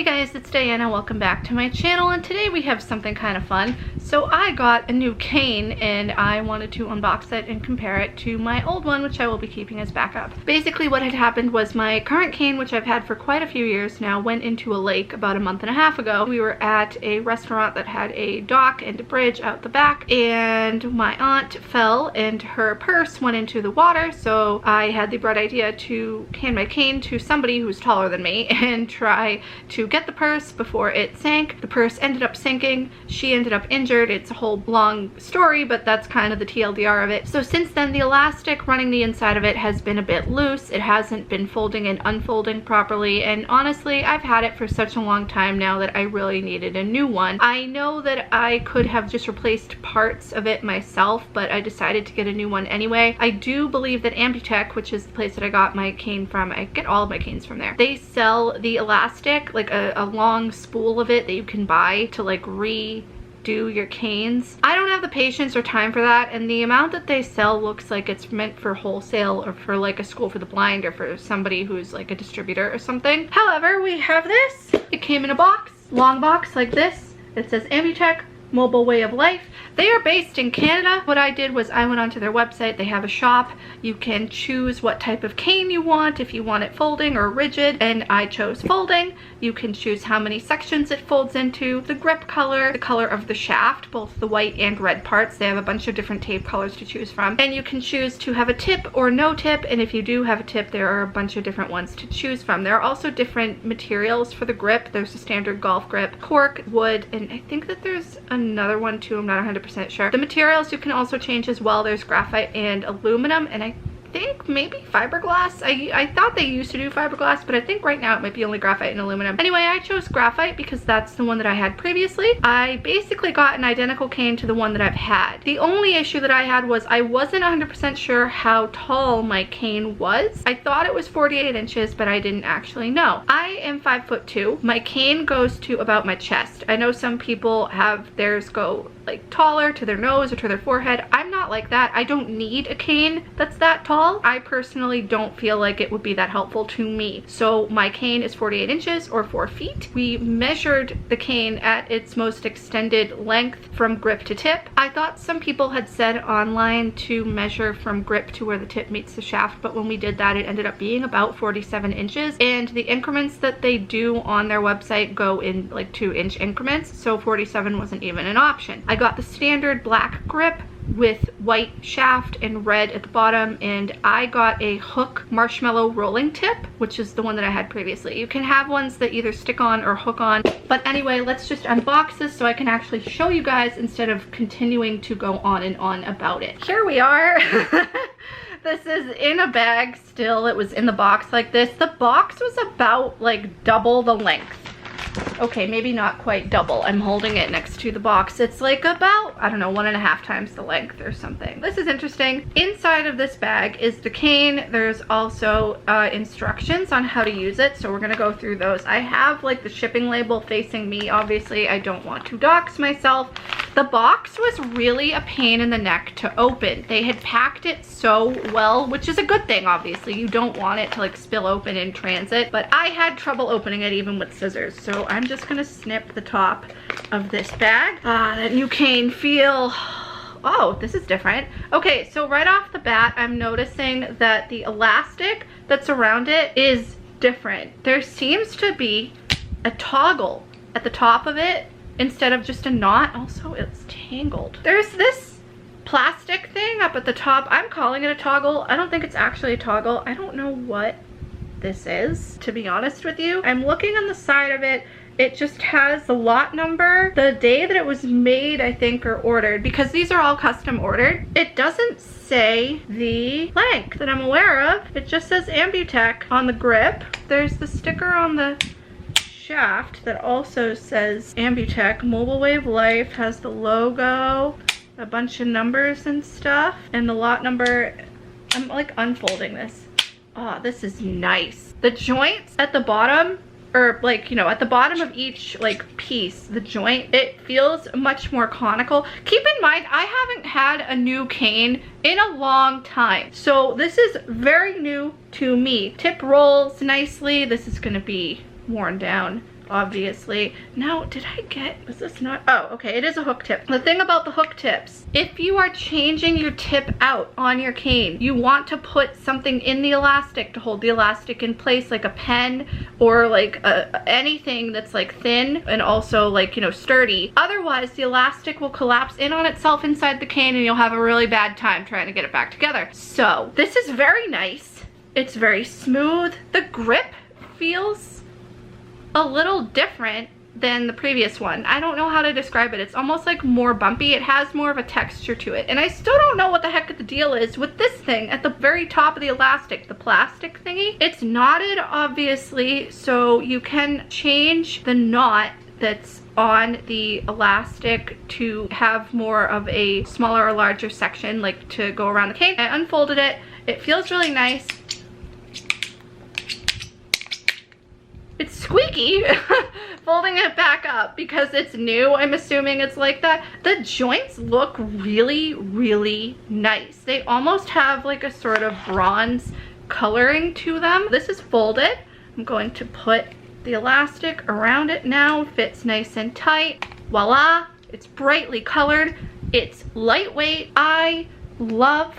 guys, it's Diana. Welcome back to my channel, and today we have something kind of fun. So I got a new cane and I wanted to unbox it and compare it to my old one, which I will be keeping as backup. Basically what had happened was my current cane, which I've had for quite a few years now, went into a lake about a month and a half ago. We were at a restaurant that had a dock and a bridge out the back, and my aunt fell and her purse went into the water, so I had the bright idea to hand my cane to somebody who's taller than me and try to get the purse before it sank. The purse ended up sinking. She ended up injured. It's a whole long story, but that's kind of the TLDR of it. So since then, the elastic running the inside of it has been a bit loose. It hasn't been folding and unfolding properly, and honestly, I've had it for such a long time now that I really needed a new one. I know that I could have just replaced parts of it myself, but I decided to get a new one anyway. I do believe that Ambutech, which is the place that I got my cane from, I get all of my canes from there, they sell the elastic, like a long spool of it that you can buy to like redo your canes. I don't have the patience or time for that, and the amount that they sell looks like it's meant for wholesale or for like a school for the blind or for somebody who's like a distributor or something. However, we have this. It came in a box, long box like this. It says Ambutech Mobile Way of Life. They are based in Canada. What I did was I went onto their website. They have a shop. You can choose what type of cane you want, if you want it folding or rigid, and I chose folding. You can choose how many sections it folds into, the grip color, the color of the shaft, both the white and red parts. They have a bunch of different tape colors to choose from, and you can choose to have a tip or no tip, and if you do have a tip, there are a bunch of different ones to choose from. There are also different materials for the grip. There's a standard golf grip, cork, wood, and I think that there's another one too. I'm not 100% sure. The materials you can also change as well. There's graphite and aluminum, and I think maybe fiberglass. I thought they used to do fiberglass, but I think right now it might be only graphite and aluminum. Anyway, I chose graphite because that's the one that I had previously. I basically got an identical cane to the one that I've had. The only issue that I had was I wasn't 100% sure how tall my cane was. I thought it was 48 inches, but I didn't actually know. I am 5'2". My cane goes to about my chest. I know some people have theirs go like taller to their nose or to their forehead. I'm not like that. I don't need a cane that's that tall. I personally don't feel like it would be that helpful to me. So my cane is 48 inches or 4 feet. We measured the cane at its most extended length from grip to tip. I thought some people had said online to measure from grip to where the tip meets the shaft, but when we did that, it ended up being about 47 inches. And the increments that they do on their website go in like 2-inch increments. So 47 wasn't even an option. I got the standard black grip with white shaft and red at the bottom, and I got a hook marshmallow rolling tip, which is the one that I had previously. You can have ones that either stick on or hook on, but anyway, let's just unbox this so I can actually show you guys instead of continuing to go on and on about it. Here we are. This is in a bag still. It was in the box like this. The box was about like double the length. Okay, maybe not quite double. I'm holding it next to the box. It's like about, I don't know, 1.5 times the length or something. This is interesting. Inside of this bag is the cane. There's also instructions on how to use it, so we're gonna go through those. I have like the shipping label facing me. Obviously, I don't want to dox myself. The box was really a pain in the neck to open. They had packed it so well, which is a good thing, obviously. You don't want it to like spill open in transit, but I had trouble opening it even with scissors. So I'm just gonna snip the top of this bag. That new cane feel. Oh, this is different. Okay, so right off the bat, I'm noticing that the elastic that's around it is different. There seems to be a toggle at the top of it instead of just a knot. Also, it's tangled. There's this plastic thing up at the top. I'm calling it a toggle. I don't think it's actually a toggle. I don't know what this is, to be honest with you. I'm looking on the side of it. It just has the lot number, the day that it was made, I think, or ordered, because these are all custom ordered. It doesn't say the length that I'm aware of. It just says Ambutech on the grip. There's the sticker on the shaft that also says Ambutech Mobile Way of Life, has the logo, a bunch of numbers and stuff, and the lot number. I'm like unfolding this. Oh, this is nice. The joints at the bottom, or like, you know, at the bottom of each like piece, the joint, it feels much more conical. Keep in mind, I haven't had a new cane in a long time, so this is very new to me. Tip rolls nicely. This is gonna be worn down obviously. Now, did I get, is this not, oh, okay, it is a hook tip. The thing about the hook tips, if you are changing your tip out on your cane, you want to put something in the elastic to hold the elastic in place, like a pen or like anything that's like thin and also like, you know, sturdy. Otherwise, the elastic will collapse in on itself inside the cane and you'll have a really bad time trying to get it back together. So this is very nice. It's very smooth. The grip feels a little different than the previous one. I don't know how to describe it. It's almost like more bumpy. It has more of a texture to it. And I still don't know what the heck the deal is with this thing at the very top of the elastic, the plastic thingy. It's knotted, obviously, so you can change the knot that's on the elastic to have more of a smaller or larger section, like to go around the cane. I unfolded it. It feels really nice. It's squeaky folding it back up because it's new. I'm assuming it's like that. The joints look really, really nice. They almost have like a sort of bronze coloring to them. This is folded. I'm going to put the elastic around it now. Fits nice and tight. Voila, it's brightly colored. It's lightweight. I love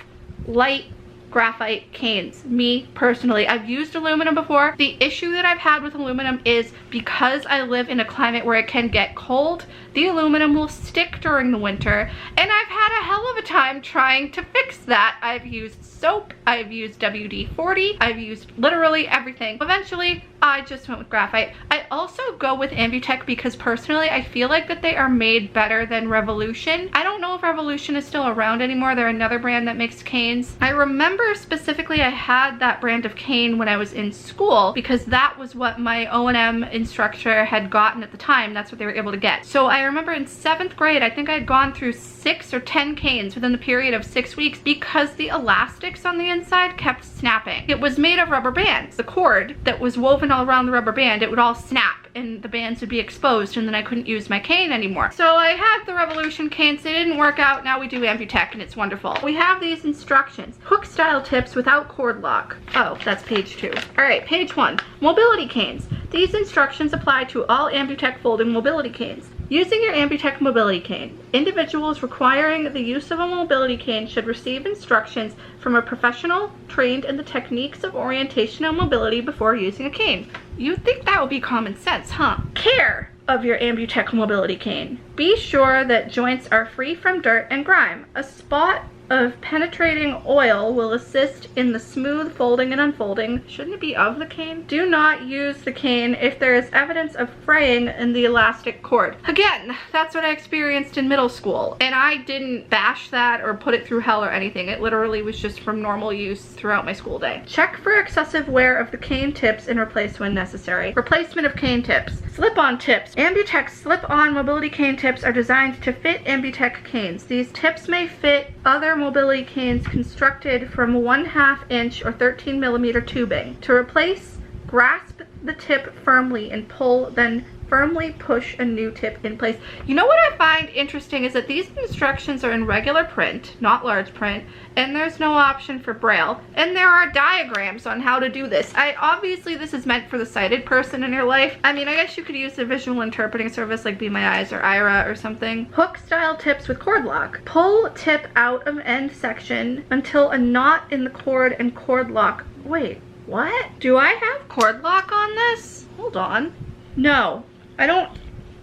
light graphite canes, me personally. I've used aluminum before. The issue that I've had with aluminum is because I live in a climate where it can get cold, the aluminum will stick during the winter, and I've had a hell of a time trying to fix that. I've used soap, I've used WD-40, I've used literally everything. Eventually, I just went with graphite. I also go with Ambutech because personally, I feel like that they are made better than Revolution. I don't know if Revolution is still around anymore. They're another brand that makes canes. I remember specifically I had that brand of cane when I was in school because that was what my O&M instructor had gotten at the time. That's what they were able to get. So I remember in 7th grade, I think I had gone through 6 or 10 canes within the period of 6 weeks because the elastics on the inside kept snapping. It was made of rubber bands. The cord that was woven all around the rubber band, it would all snap and the bands would be exposed and then I couldn't use my cane anymore. So I had the Revolution canes. They didn't work out. Now we do Ambutech and it's wonderful. We have these instructions. Hook style tips without cord lock. Oh, that's page 2. All right, page 1. Mobility canes. These instructions apply to all Ambutech folding mobility canes. Using your Ambutech mobility cane, individuals requiring the use of a mobility cane should receive instructions from a professional trained in the techniques of orientation and mobility before using a cane. You'd think that would be common sense, huh? Care of your Ambutech mobility cane. Be sure that joints are free from dirt and grime. A spot of penetrating oil will assist in the smooth folding and unfolding. Shouldn't it be of the cane? Do not use the cane if there is evidence of fraying in the elastic cord. Again, that's what I experienced in middle school, and I didn't bash that or put it through hell or anything. It literally was just from normal use throughout my school day. Check for excessive wear of the cane tips and replace when necessary. Replacement of cane tips. Slip-on tips. Ambutech slip-on mobility cane tips are designed to fit Ambutech canes. These tips may fit other mobility canes constructed from 1/2 inch or 13 millimeter tubing. To replace, grasp the tip firmly and pull, then firmly push a new tip in place. You know what I find interesting is that these instructions are in regular print, not large print, and there's no option for Braille, and there are diagrams on how to do this. Obviously this is meant for the sighted person in your life. I mean, I guess you could use a visual interpreting service like Be My Eyes or Ira or something. Hook style tips with cord lock. Pull tip out of end section until a knot in the cord and cord lock. Wait, what? Do I have cord lock on this? Hold on. No. I don't,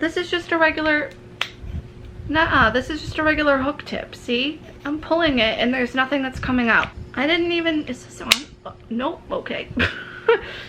this is just a regular, nuh-uh, this is just a regular hook tip, see? I'm pulling it and there's nothing that's coming out. I didn't even, is this on? Oh, nope, okay.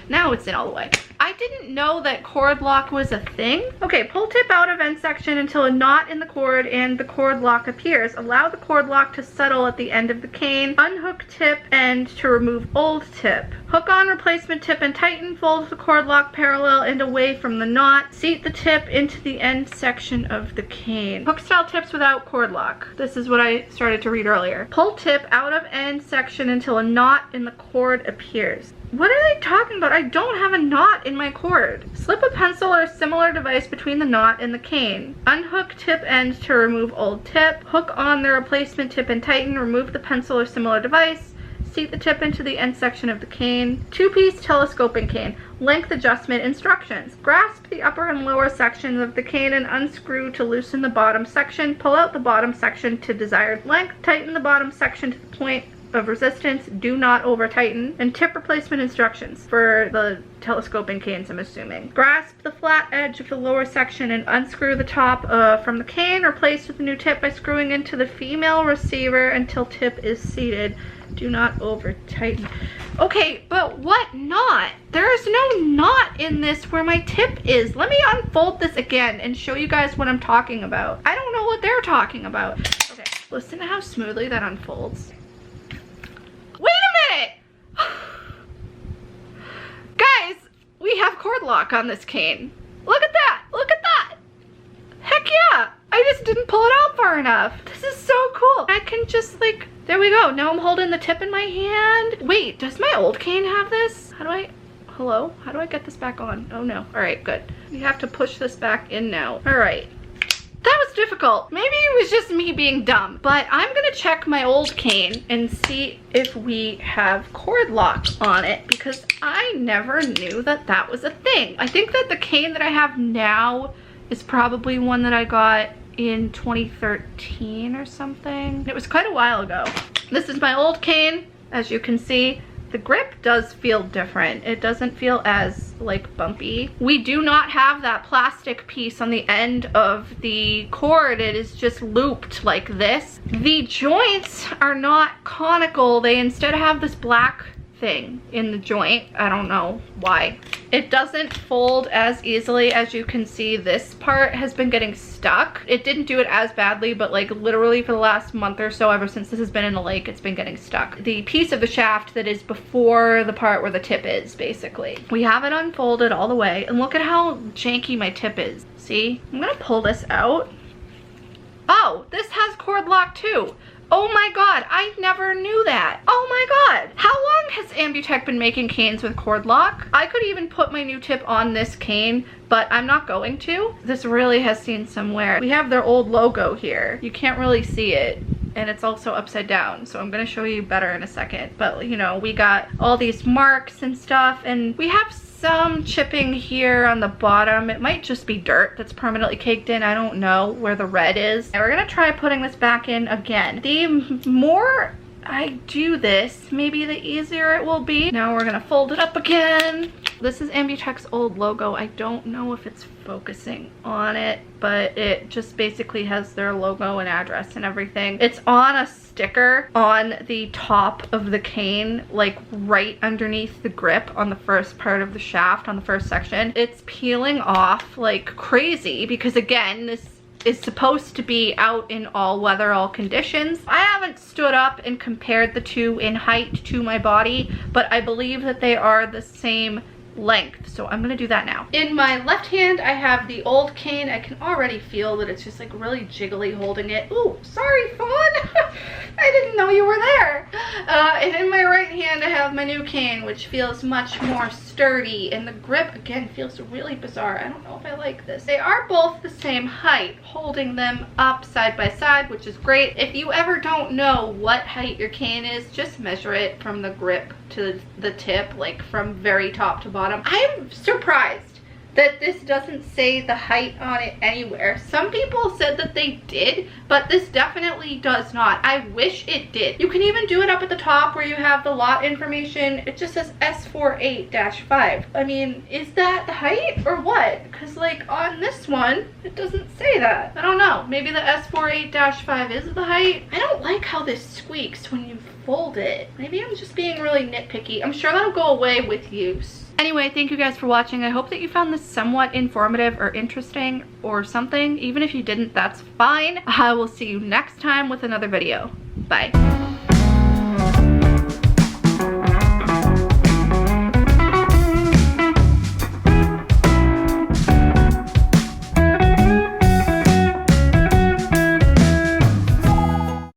Now it's in all the way. I didn't know that cord lock was a thing. Okay, pull tip out of end section until a knot in the cord and the cord lock appears. Allow the cord lock to settle at the end of the cane. Unhook tip end to remove old tip. Hook on replacement tip and tighten. Fold the cord lock parallel and away from the knot. Seat the tip into the end section of the cane. Hook style tips without cord lock. This is what I started to read earlier. Pull tip out of end section until a knot in the cord appears. What are they talking about? I don't have a knot in my cord. Slip a pencil or similar device between the knot and the cane. Unhook tip end to remove old tip. Hook on the replacement tip and tighten. Remove the pencil or similar device. Seat the tip into the end section of the cane. 2-piece telescoping cane. Length adjustment instructions. Grasp the upper and lower sections of the cane and unscrew to loosen the bottom section. Pull out the bottom section to desired length. Tighten the bottom section to the point of resistance. Do not over tighten. And tip replacement instructions for the telescoping canes, I'm assuming. Grasp the flat edge of the lower section and unscrew the top from the cane. Replace with a new tip by screwing into the female receiver until tip is seated. Do not over tighten. Okay, but what knot? There is no knot in this where my tip is. Let me unfold this again and show you guys what I'm talking about. I don't know what they're talking about. Okay, listen to how smoothly that unfolds. Wait a minute! Guys, we have cord lock on this cane. Look at that! Look at that! Heck yeah! I just didn't pull it out far enough. This is so cool. I can just like, there we go. Now I'm holding the tip in my hand. Wait, does my old cane have this? Hello? How do I get this back on? Oh no. All right, good. We have to push this back in now. All right. That was difficult. Maybe it was just me being dumb, but I'm gonna check my old cane and see if we have cord lock on it because I never knew that that was a thing. I think that the cane that I have now is probably one that I got in 2013 or something. It was quite a while ago. This is my old cane. As you can see, the grip does feel different. It doesn't feel as like bumpy. We do not have that plastic piece on the end of the cord. It is just looped like this. The joints are not conical. They instead have this black thing in the joint. I don't know why. It doesn't fold as easily. As you can see, this part has been getting stuck. It didn't do it as badly, but like literally for the last month or so, ever since this has been in the lake, it's been getting stuck. The piece of the shaft that is before the part where the tip is, basically. We have it unfolded all the way, and look at how janky my tip is. See? I'm gonna pull this out. Oh, this has cord lock too. Oh my god, I never knew that. Oh my god. How long has Ambutech been making canes with cord lock? I could even put my new tip on this cane, but I'm not going to. This really has seen some wear. We have their old logo here. You can't really see it. And it's also upside down, so I'm gonna show you better in a second. But you know, we got all these marks and stuff, and we have some chipping here on the bottom. It might just be dirt that's permanently caked in. I don't know where the red is. And we're gonna try putting this back in again. The more I do this, maybe the easier it will be. Now we're gonna fold it up again. This is Ambutech's old logo. I don't know if it's focusing on it, but it just basically has their logo and address and everything. It's on a sticker on the top of the cane, like right underneath the grip on the first part of the shaft, on the first section. It's peeling off like crazy because again, this is supposed to be out in all weather, all conditions. I haven't stood up and compared the two in height to my body, but I believe that they are the same length, so I'm gonna do that now. In my left hand I have the old cane. I can already feel that it's just like really jiggly holding it. Ooh, sorry Fawn. I didn't know you were there. And in my right hand I have my new cane, which feels much more sturdy, and the grip again feels really bizarre. I don't know if I like this. They are both the same height, holding them up side by side, which is great. If you ever don't know what height your cane is, just measure it from the grip to the tip, like from very top to bottom. I'm surprised that this doesn't say the height on it anywhere. Some people said that they did, but this definitely does not. I wish it did. You can even do it up at the top where you have the lot information. It just says S48-5. I mean, is that the height or what? Because like on this one, it doesn't say that. I don't know. Maybe the S48-5 is the height. I don't like how this squeaks when you fold it. Maybe I'm just being really nitpicky. I'm sure that'll go away with use. Anyway, thank you guys for watching. I hope that you found this somewhat informative or interesting or something. Even if you didn't, that's fine. I will see you next time with another video. Bye.